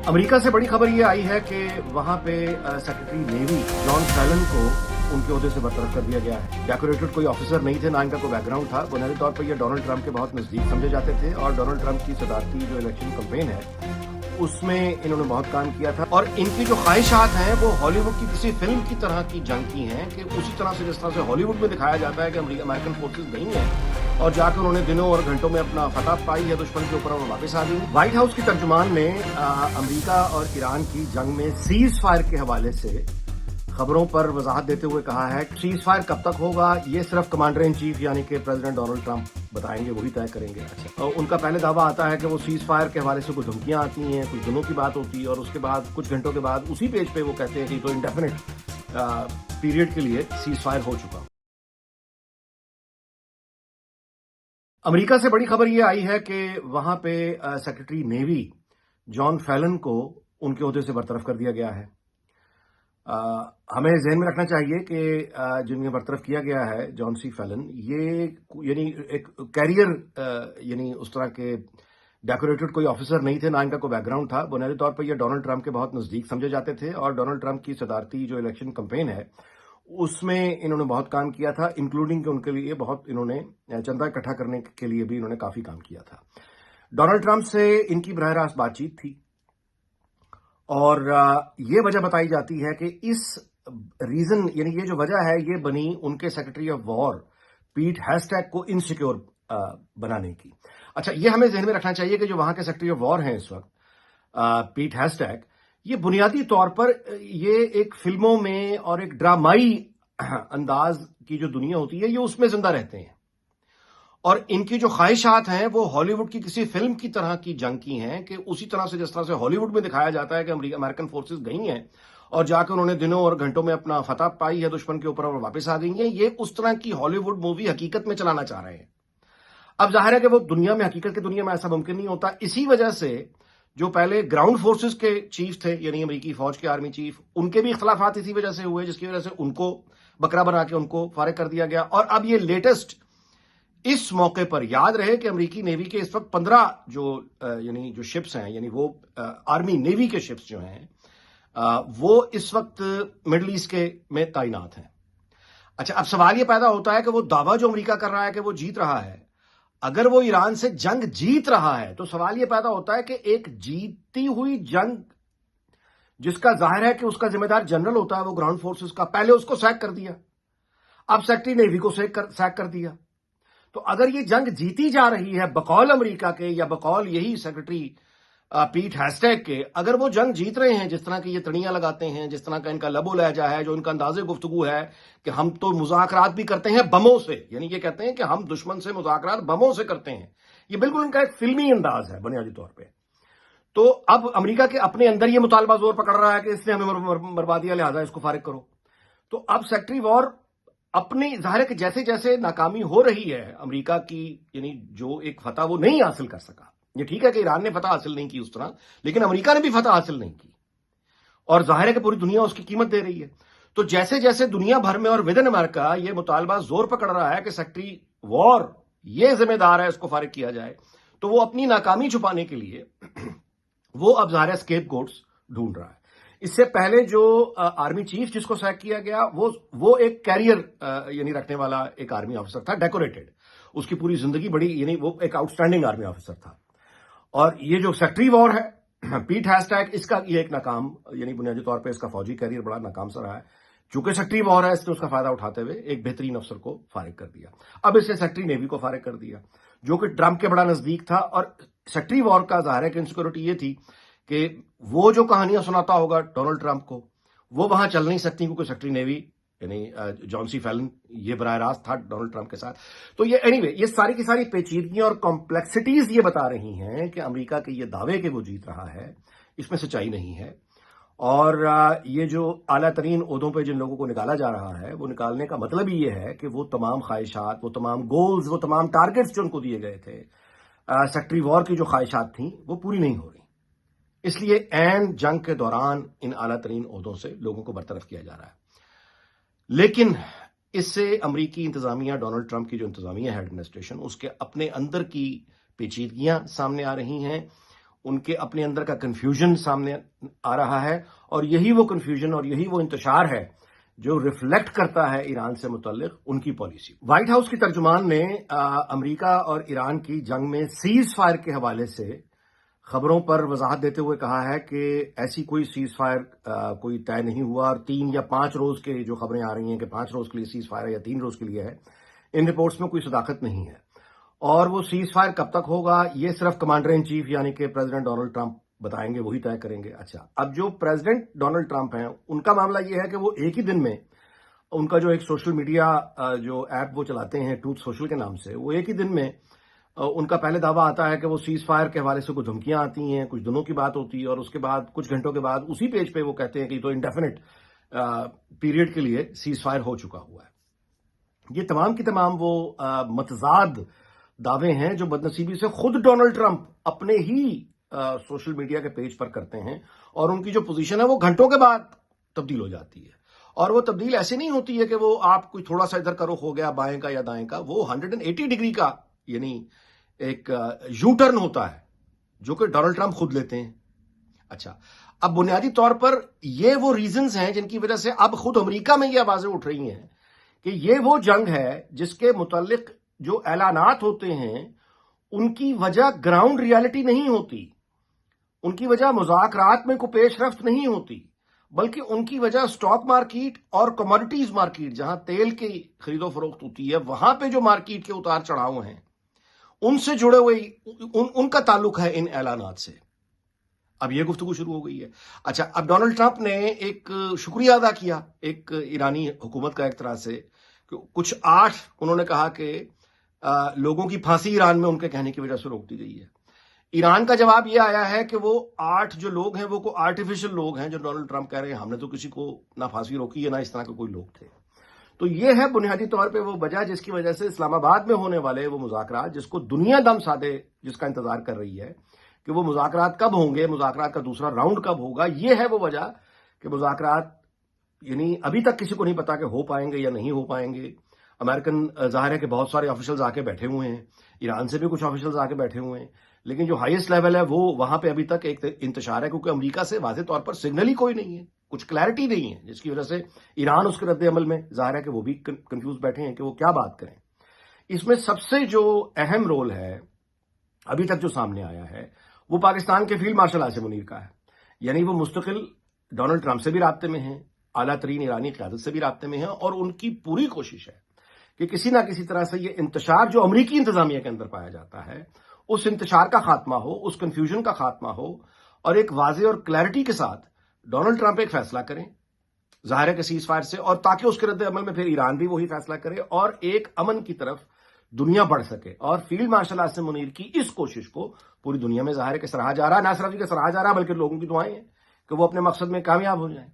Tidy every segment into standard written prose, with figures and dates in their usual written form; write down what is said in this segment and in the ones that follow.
امریکہ سے بڑی خبر یہ آئی ہے کہ وہاں پہ سیکرٹری نیوی جان فیلن کو ان کے عہدے سے برطرف کر دیا گیا ہے۔ ڈیکوریٹڈ کوئی آفیسر نہیں تھے، نہ ان کا کوئی بیک گراؤنڈ تھا۔ بنیادی طور پر یہ ڈونلڈ ٹرمپ کے بہت نزدیک سمجھے جاتے تھے اور ڈونلڈ ٹرمپ کی صدارتی جو الیکشن کمپین ہے اس میں انہوں نے بہت کام کیا تھا، اور ان کی جو خواہشات ہیں وہ ہالی ووڈ کی کسی فلم کی طرح کی جنگ کی ہیں کہ اسی طرح سے جس طرح سے ہالی ووڈ میں دکھایا جاتا ہے کہ امریکن فورسز نہیں ہیں اور جا کے انہوں نے دنوں اور گھنٹوں میں اپنا فتح پائی ہے دشمن کے اوپر اور واپس آ گئی۔ وائٹ ہاؤس کی ترجمان نے امریکہ اور ایران کی جنگ میں سیز فائر کے حوالے سے خبروں پر وضاحت دیتے ہوئے کہا ہے کہ سیز فائر کب تک ہوگا یہ صرف کمانڈر ان چیف یعنی کہ پریزیڈنٹ ڈونلڈ ٹرمپ بتائیں گے، وہی طے کریں گے۔ ان کا پہلے دعویٰ آتا ہے کہ وہ سیز فائر کے حوالے سے کچھ دھمکیاں آتی ہیں، کچھ دنوں کی بات ہوتی ہے، اور اس کے بعد کچھ گھنٹوں کے بعد اسی پیج پہ وہ کہتے ہیں کہ تو انڈیفینٹ پیریڈ کے لیے سیز فائر ہو چکا۔ امریکہ سے بڑی خبر یہ آئی ہے کہ وہاں پہ سیکرٹری نیوی جان فیلن کو ان کے عہدے سے برطرف کر دیا گیا ہے۔ ہمیں ذہن میں رکھنا چاہیے کہ جنہیں برطرف کیا گیا ہے جان سی فیلن، یہ یعنی ایک کیریئر یعنی اس طرح کے ڈیکوریٹڈ کوئی آفیسر نہیں تھے، نہ ان کا کوئی بیک گراؤنڈ تھا۔ بنیادی طور پر یہ ڈونلڈ ٹرمپ کے بہت نزدیک سمجھے جاتے تھے اور ڈونلڈ ٹرمپ کی صدارتی جو الیکشن کمپین ہے اس میں انہوں نے بہت کام کیا تھا، انکلوڈنگ کہ ان کے لیے بہت انہوں نے چندہ اکٹھا کرنے کے لیے بھی انہوں نے کافی کام کیا تھا۔ ڈونلڈ ٹرمپ سے ان کی براہ راست بات چیت تھی، اور یہ وجہ بتائی جاتی ہے کہ اس ریزن یعنی یہ جو وجہ ہے یہ بنی ان کے سیکرٹری آف وار پیٹ ہیسٹیگ کو انسیکیور بنانے کی۔ اچھا، یہ ہمیں ذہن میں رکھنا چاہیے کہ جو وہاں کے سیکرٹری آف وار ہیں اس وقت پیٹ ہیسٹیگ، یہ بنیادی طور پر یہ ایک فلموں میں اور ایک ڈرامائی انداز کی جو دنیا ہوتی ہے یہ اس میں زندہ رہتے ہیں، اور ان کی جو خواہشات ہیں وہ ہالی ووڈ کی کسی فلم کی طرح کی جنگ کی ہیں کہ اسی طرح سے جس طرح سے ہالی ووڈ میں دکھایا جاتا ہے کہ امریکن فورسز گئی ہیں اور جا کے انہوں نے دنوں اور گھنٹوں میں اپنا فتح پائی ہے دشمن کے اوپر اور واپس آ گئی ہیں، یہ اس طرح کی ہالی ووڈ مووی حقیقت میں چلانا چاہ رہے ہیں۔ اب ظاہر ہے کہ وہ دنیا میں حقیقت کی دنیا میں ایسا ممکن نہیں ہوتا، اسی وجہ سے جو پہلے گراؤنڈ فورسز کے چیف تھے یعنی امریکی فوج کے آرمی چیف، ان کے بھی اختلافات اسی وجہ سے ہوئے جس کی وجہ سے ان کو بکرا بنا کے ان کو فارغ کر دیا گیا۔ اور اب یہ لیٹسٹ اس موقع پر یاد رہے کہ امریکی نیوی کے اس وقت 15 یعنی جو شپس ہیں یعنی وہ آرمی نیوی کے شپس جو ہیں وہ اس وقت مڈل ایسٹ کے میں تعینات ہیں۔ اچھا، اب سوال یہ پیدا ہوتا ہے کہ وہ دعویٰ جو امریکہ کر رہا ہے کہ وہ جیت رہا ہے، اگر وہ ایران سے جنگ جیت رہا ہے تو سوال یہ پیدا ہوتا ہے کہ ایک جیتی ہوئی جنگ جس کا ظاہر ہے کہ اس کا ذمہ دار جنرل ہوتا ہے وہ گراؤنڈ فورسز کا، پہلے اس کو سیک کر دیا، اب سیکرٹری نیوی کو سیک کر دیا، تو اگر یہ جنگ جیتی جا رہی ہے بقول امریکہ کے یا بقول یہی سیکرٹری پیٹ ہیسٹیگ کے، اگر وہ جنگ جیت رہے ہیں جس طرح کی یہ تڑیاں لگاتے ہیں، جس طرح کا ان کا لب و لہجہ ہے، جو ان کا انداز گفتگو ہے کہ ہم تو مذاکرات بھی کرتے ہیں بموں سے، یعنی یہ کہتے ہیں کہ ہم دشمن سے مذاکرات بموں سے کرتے ہیں، یہ بالکل ان کا ایک فلمی انداز ہے بنیادی طور پہ۔ تو اب امریکہ کے اپنے اندر یہ مطالبہ زور پکڑ رہا ہے کہ اس نے ہمیں مروا دیا لہٰذا اس کو فارغ کرو۔ تو اب سیکرٹری وار اپنی ظاہر ہے کہ جیسے جیسے ناکامی ہو رہی ہے امریکہ کی، یعنی جو ایک فتح وہ نہیں حاصل کر سکا، یہ ٹھیک ہے کہ ایران نے فتح حاصل نہیں کی اس طرح، لیکن امریکہ نے بھی فتح حاصل نہیں کی، اور ظاہر ہے کہ پوری دنیا اس کی قیمت دے رہی ہے۔ تو جیسے جیسے دنیا بھر میں اور ود ان امریکہ یہ مطالبہ زور پکڑ رہا ہے کہ سیکرٹری وار یہ ذمہ دار ہے اس کو فارغ کیا جائے، تو وہ اپنی ناکامی چھپانے کے لیے وہ اب ظاہر اسکیپ گوٹس ڈھونڈ رہا ہے۔ اس سے پہلے جو آرمی چیف جس کو سیک کیا گیا وہ ایک کیریئر یعنی رکھنے والا ایک آرمی آفیسر تھا، ڈیکوریٹڈ، اس کی پوری زندگی بڑی یعنی وہ ایک آؤٹ اسٹینڈنگ آرمی آفیسر تھا۔ اور یہ جو سیکرٹری وار ہے پیٹ ہیسٹیگ، اس کا یہ ایک ناکام یعنی بنیادی طور پہ اس کا فوجی کیریئر بڑا ناکام سا رہا ہے، چونکہ سیکرٹری وار ہے اس نے اس کا فائدہ اٹھاتے ہوئے ایک بہترین افسر کو فارغ کر دیا۔ اب اس نے سیکرٹری نیوی کو فارغ کر دیا جو کہ ٹرمپ کے بڑا نزدیک تھا، اور سیکرٹری وار کا ظاہر ہے کہ انسیکیورٹی یہ تھی کہ وہ جو کہانیاں سناتا ہوگا ڈونلڈ ٹرمپ کو وہ وہاں چل نہیں سکتی، کیونکہ سیکرٹری نیوی یعنی جان سی فیلن یہ براہ راست تھا ڈونلڈ ٹرمپ کے ساتھ۔ تو یہ اینی یہ ساری کی ساری پیچیدگیاں اور کمپلیکسٹیز یہ بتا رہی ہیں کہ امریکہ کے یہ دعوے کہ وہ جیت رہا ہے اس میں سچائی نہیں ہے، اور یہ جو اعلیٰ ترین عہدوں پہ جن لوگوں کو نکالا جا رہا ہے وہ نکالنے کا مطلب ہی یہ ہے کہ وہ تمام خواہشات، وہ تمام گولز، وہ تمام ٹارگٹس جو ان کو دیے گئے تھے سیکرٹری وار کی جو خواہشات تھیں وہ پوری نہیں ہو رہی، اس لیے عین جنگ کے دوران ان اعلیٰ ترین عہدوں سے لوگوں کو برطرف کیا جا رہا ہے۔ لیکن اس سے امریکی انتظامیہ، ڈونلڈ ٹرمپ کی جو انتظامیہ ہے ایڈمنسٹریشن، اس کے اپنے اندر کی پیچیدگیاں سامنے آ رہی ہیں، ان کے اپنے اندر کا کنفیوژن سامنے آ رہا ہے، اور یہی وہ کنفیوژن اور یہی وہ انتشار ہے جو ریفلیکٹ کرتا ہے ایران سے متعلق ان کی پالیسی۔ وائٹ ہاؤس کی ترجمان نے امریکا اور ایران کی جنگ میں سیز فائر کے حوالے سے خبروں پر وضاحت دیتے ہوئے کہا ہے کہ ایسی کوئی سیز فائر کوئی طے نہیں ہوا، اور 3 یا 5 روز کے جو خبریں آ رہی ہیں کہ 5 روز کے لیے سیز فائر ہے یا 3 روز کے لیے ہے، ان رپورٹس میں کوئی صداقت نہیں ہے۔ اور وہ سیز فائر کب تک ہوگا یہ صرف کمانڈر ان چیف یعنی کہ پریزیڈنٹ ڈونلڈ ٹرمپ بتائیں گے، وہی طے کریں گے۔ اچھا، اب جو پریزیڈنٹ ڈونلڈ ٹرمپ ہیں ان کا معاملہ یہ ہے کہ وہ ایک ہی دن میں ان کا جو ایک سوشل میڈیا جو ایپ وہ چلاتے ہیں ٹروتھ سوشل کے نام سے، وہ ایک ہی دن میں ان کا پہلے دعویٰ آتا ہے کہ وہ سیز فائر کے حوالے سے کچھ دھمکیاں آتی ہیں، کچھ دنوں کی بات ہوتی ہے، اور اس کے بعد کچھ گھنٹوں کے بعد اسی پیج پہ وہ کہتے ہیں کہ یہ تو انڈیفینٹ پیریڈ کے لیے سیز فائر ہو چکا ہوا ہے۔ یہ تمام کی تمام وہ متضاد دعوے ہیں جو بدنصیبی سے خود ڈونلڈ ٹرمپ اپنے ہی سوشل میڈیا کے پیج پر کرتے ہیں، اور ان کی جو پوزیشن ہے وہ گھنٹوں کے بعد تبدیل ہو جاتی ہے، اور وہ تبدیل ایسے نہیں ہوتی ہے کہ وہ آپ کوئی تھوڑا سا ادھر کا رخ ہو گیا بائیں کا یا دائیں کا، وہ 180 ڈگری کا یعنی ایک یو ٹرن ہوتا ہے جو کہ ڈونلڈ ٹرمپ خود لیتے ہیں۔ اچھا، اب بنیادی طور پر یہ وہ ریزنز ہیں جن کی وجہ سے اب خود امریکہ میں یہ آوازیں اٹھ رہی ہیں کہ یہ وہ جنگ ہے جس کے متعلق جو اعلانات ہوتے ہیں ان کی وجہ گراؤنڈ ریالٹی نہیں ہوتی، ان کی وجہ مذاکرات میں کوئی پیش رفت نہیں ہوتی، بلکہ ان کی وجہ سٹاک مارکیٹ اور کموڈیٹیز مارکیٹ جہاں تیل کی خرید و فروخت ہوتی ہے وہاں پہ جو مارکیٹ کے اتار چڑھاؤ ہیں ان سے جڑے ہوئے ان کا تعلق ہے ان اعلانات سے۔ اب یہ گفتگو شروع ہو گئی ہے۔ اچھا، اب ڈونلڈ ٹرمپ نے ایک شکریہ ادا کیا ایک ایرانی حکومت کا، ایک طرح سے کچھ 8 انہوں نے کہا کہ لوگوں کی پھانسی ایران میں ان کے کہنے کی وجہ سے روک دی گئی ہے۔ ایران کا جواب یہ آیا ہے کہ وہ 8 جو لوگ ہیں وہ کوئی آرٹیفیشل لوگ ہیں جو ڈونلڈ ٹرمپ کہہ رہے ہیں ہم نے تو کسی کو نہ پھانسی روکی ہے نہ اس طرح کے کوئی لوگ تھے۔ تو یہ ہے بنیادی طور پہ وہ وجہ جس کی وجہ سے اسلام آباد میں ہونے والے وہ مذاکرات جس کو دنیا دم سادے جس کا انتظار کر رہی ہے کہ وہ مذاکرات کب ہوں گے، مذاکرات کا دوسرا راؤنڈ کب ہوگا، یہ ہے وہ وجہ کہ مذاکرات یعنی ابھی تک کسی کو نہیں پتا کہ ہو پائیں گے یا نہیں ہو پائیں گے۔ امریکن ظاہر ہے کہ بہت سارے آفیشلز آ کے بیٹھے ہوئے ہیں، ایران سے بھی کچھ آفیشلز آ کے بیٹھے ہوئے ہیں، لیکن جو ہائیسٹ لیول ہے وہ وہاں پہ ابھی تک ایک انتشار ہے کیونکہ امریکہ سے واضح طور پر سگنل ہی کوئی نہیں ہے، کچھ کلیئرٹی نہیں ہے، جس کی وجہ سے ایران اس کے رد عمل میں ظاہر ہے کہ وہ بھی کنفیوز بیٹھے ہیں کہ وہ کیا بات کریں۔ اس میں سب سے جو اہم رول ہے ابھی تک جو سامنے آیا ہے وہ پاکستان کے فیلڈ مارشل عاصم منیر کا ہے، یعنی وہ مستقل ڈونلڈ ٹرمپ سے بھی رابطے میں ہیں، اعلیٰ ترین ایرانی قیادت سے بھی رابطے میں ہیں، اور ان کی پوری کوشش ہے کہ کسی نہ کسی طرح سے یہ انتشار جو امریکی انتظامیہ کے اندر پایا جاتا ہے اس انتشار کا خاتمہ ہو، اس کنفیوژن کا خاتمہ ہو، اور ایک واضح اور کلیئرٹی کے ساتھ ڈونلڈ ٹرمپ ایک فیصلہ کریں ظاہر ہے کہ سیز فائر سے، اور تاکہ اس کے رد عمل میں پھر ایران بھی وہی فیصلہ کرے اور ایک امن کی طرف دنیا بڑھ سکے۔ اور فیلڈ مارشل عاصم منیر کی اس کوشش کو پوری دنیا میں ظاہر ہے کہ سراہا جا رہا ہے، نہ صرف یہ کہ سراہا جا رہا ہے بلکہ لوگوں کی دعائیں ہیں کہ وہ اپنے مقصد میں کامیاب ہو جائیں۔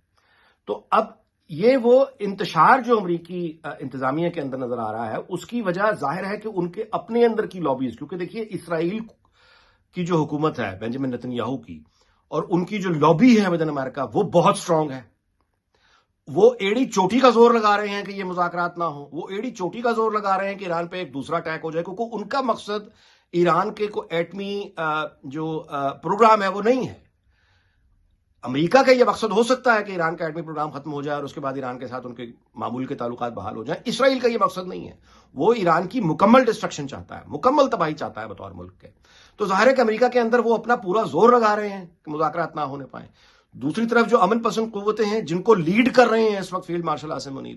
تو اب یہ وہ انتشار جو امریکی انتظامیہ کے اندر نظر آ رہا ہے اس کی وجہ ظاہر ہے کہ ان کے اپنے اندر کی لابیز، کیونکہ دیکھیے اسرائیل کی جو حکومت ہے بنجامن نتن یاہو کی، اور ان کی جو لابی ہے ودن امریکہ وہ بہت سٹرونگ ہے۔ وہ ایڑی چوٹی کا زور لگا رہے ہیں کہ یہ مذاکرات نہ ہوں، وہ ایڑی چوٹی کا زور لگا رہے ہیں کہ ایران پہ ایک دوسرا اٹیک ہو جائے، کیونکہ ان کا مقصد ایران کے کوئی ایٹمی جو پروگرام ہے وہ نہیں ہے۔ امریکہ کا یہ مقصد ہو سکتا ہے کہ ایران کا ایٹمی پروگرام ختم ہو جائے اور اس کے بعد ایران کے ساتھ ان کے معمول کے تعلقات بحال ہو جائیں۔ اسرائیل کا یہ مقصد نہیں ہے، وہ ایران کی مکمل ڈسٹرکشن چاہتا ہے، مکمل تباہی چاہتا ہے بطور ملک کے۔ تو ظاہر ہے کہ امریکہ کے اندر وہ اپنا پورا زور لگا رہے ہیں کہ مذاکرات نہ ہونے پائیں۔ دوسری طرف جو امن پسند قوتیں ہیں جن کو لیڈ کر رہے ہیں اس وقت فیلڈ مارشل عاصم منیر،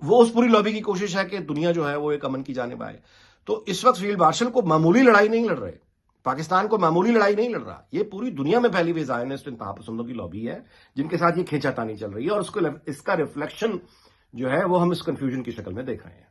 وہ اس پوری لابی کی کوشش ہے کہ دنیا جو ہے وہ ایک امن کی جانب آئے۔ تو اس وقت فیلڈ مارشل کو معمولی لڑائی نہیں لڑ رہے، پاکستان کو معمولی لڑائی نہیں لڑ رہا، یہ پوری دنیا میں پھیلی ہوئی زائنسٹ انتہا پسندوں کی لابی ہے جن کے ساتھ یہ کھینچا تانی چل رہی ہے، اور اس کا ریفلیکشن جو ہے وہ ہم اس کنفیوژن کی شکل میں دیکھ رہے ہیں۔